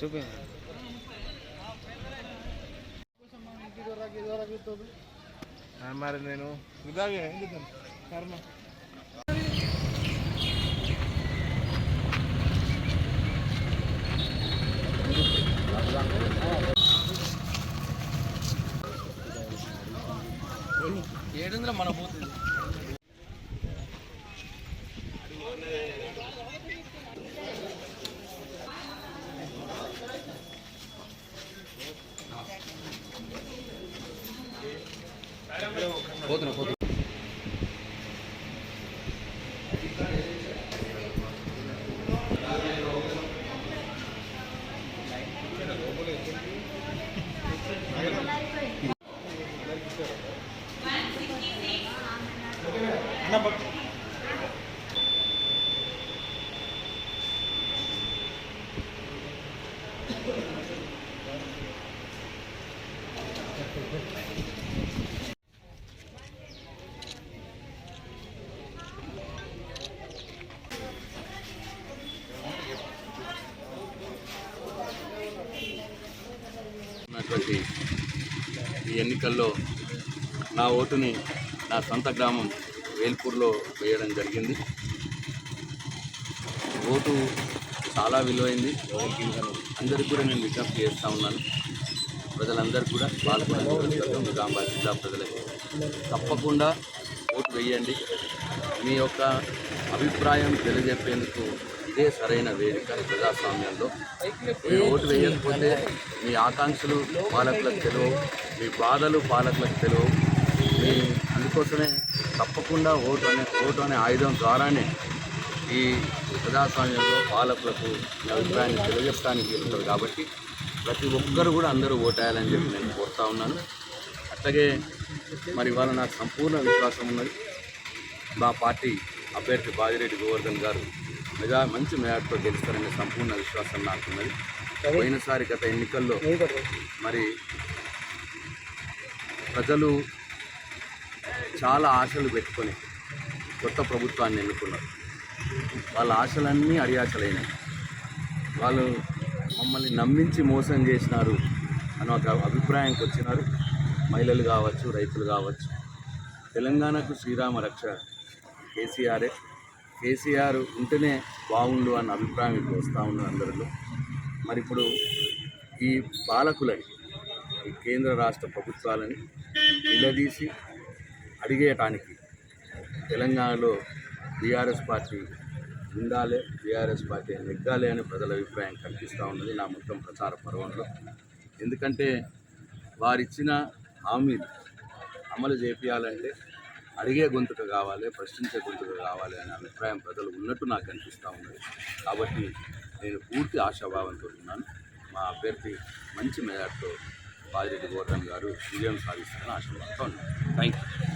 చూపి మరి నేను ఇలాగే కర్మ ఏడుందిరా మన పోతుంది పోతున్నా పోతున్నా ఈ ఎన్నికల్లో నా ఓటుని నా సొంత గ్రామం వేల్పూర్లో వేయడం జరిగింది. ఓటు చాలా విలువైంది. అందరికీ కూడా నేను విజ్ఞప్తి చేస్తూ ఉన్నాను. ప్రజలందరూ కూడా పాల్గొనడం నిజామాబాద్ జిల్లా ప్రజలకి తప్పకుండా ఓటు వేయండి. మీ యొక్క అభిప్రాయం తెలియజెప్పేందుకు ఇదే సరైన వేదిక ప్రజాస్వామ్యంలో. మీరు ఓటు వేయకపోతే మీ ఆకాంక్షలు పాలకులకు తెలియవు, మీ బాధలు పాలకులకు తెలియవు. అందుకోసమే తప్పకుండా ఓటు అనే ఆయుధం ద్వారానే ఈ ప్రజాస్వామ్యంలో పాలకులకు అభిప్రాయాన్ని తెలియజెప్పడానికి ఉంటుంది. కాబట్టి ప్రతి ఒక్కరు కూడా అందరూ ఓటేయాలని చెప్పి నేను కోరుతా ఉన్నాను. అట్లాగే మరి ఇవాళ నాకు సంపూర్ణ విశ్వాసం ఉన్నది. మా పార్టీ అభ్యర్థి బాజిరెడ్డి గోవర్ధన్ గారు మంచి మేరతో గెలుస్తారనే సంపూర్ణ విశ్వాసం నాకున్నది. పోయినసారి గత ఎన్నికల్లో మరి ప్రజలు చాలా ఆశలు పెట్టుకొని కొత్త ప్రభుత్వాన్ని ఎన్నుకున్నారు. వాళ్ళ ఆశలన్నీ అడియాశలైనాయి. వాళ్ళు మమ్మల్ని నమ్మించి మోసం చేసినారు అని ఒక అభిప్రాయానికి వచ్చినారు. మహిళలు కావచ్చు, రైతులు కావచ్చు. తెలంగాణకు శ్రీరామ రక్ష కేసీఆర్ ఉంటేనే బాగుండు అన్న అభిప్రాయం ఇప్పుడు వస్తూ ఉన్నది అందరిలో. మరి ఇప్పుడు ఈ పాలకులని, ఈ కేంద్ర రాష్ట్ర ప్రభుత్వాలని నిలదీసి అడిగేయటానికి తెలంగాణలో బీఆర్ఎస్ పార్టీ ఉండాలి, బీఆర్ఎస్ పార్టీ నెగ్గాలి అని ప్రజల అభిప్రాయం కనిపిస్తూ ఉన్నది నా మొత్తం ప్రచార పర్వంలో. ఎందుకంటే వారిచ్చిన హామీలు అమలు చేయాలంటే అడిగే గొంతుక కావాలి, ప్రశ్నించే గొంతుక కావాలి అనే అభిప్రాయం ప్రజలు ఉన్నట్టు నాకు కనిపిస్తూ ఉన్నది. కాబట్టి నేను పూర్తి ఆశాభావంతో ఉన్నాను. మా అభ్యర్థి మంచి మెజార్టీతో బాజిరెడ్డి గోవర్ధన్ గారు విజయం సాధిస్తారని ఆశాభావంతో ఉన్నాను. Thank you.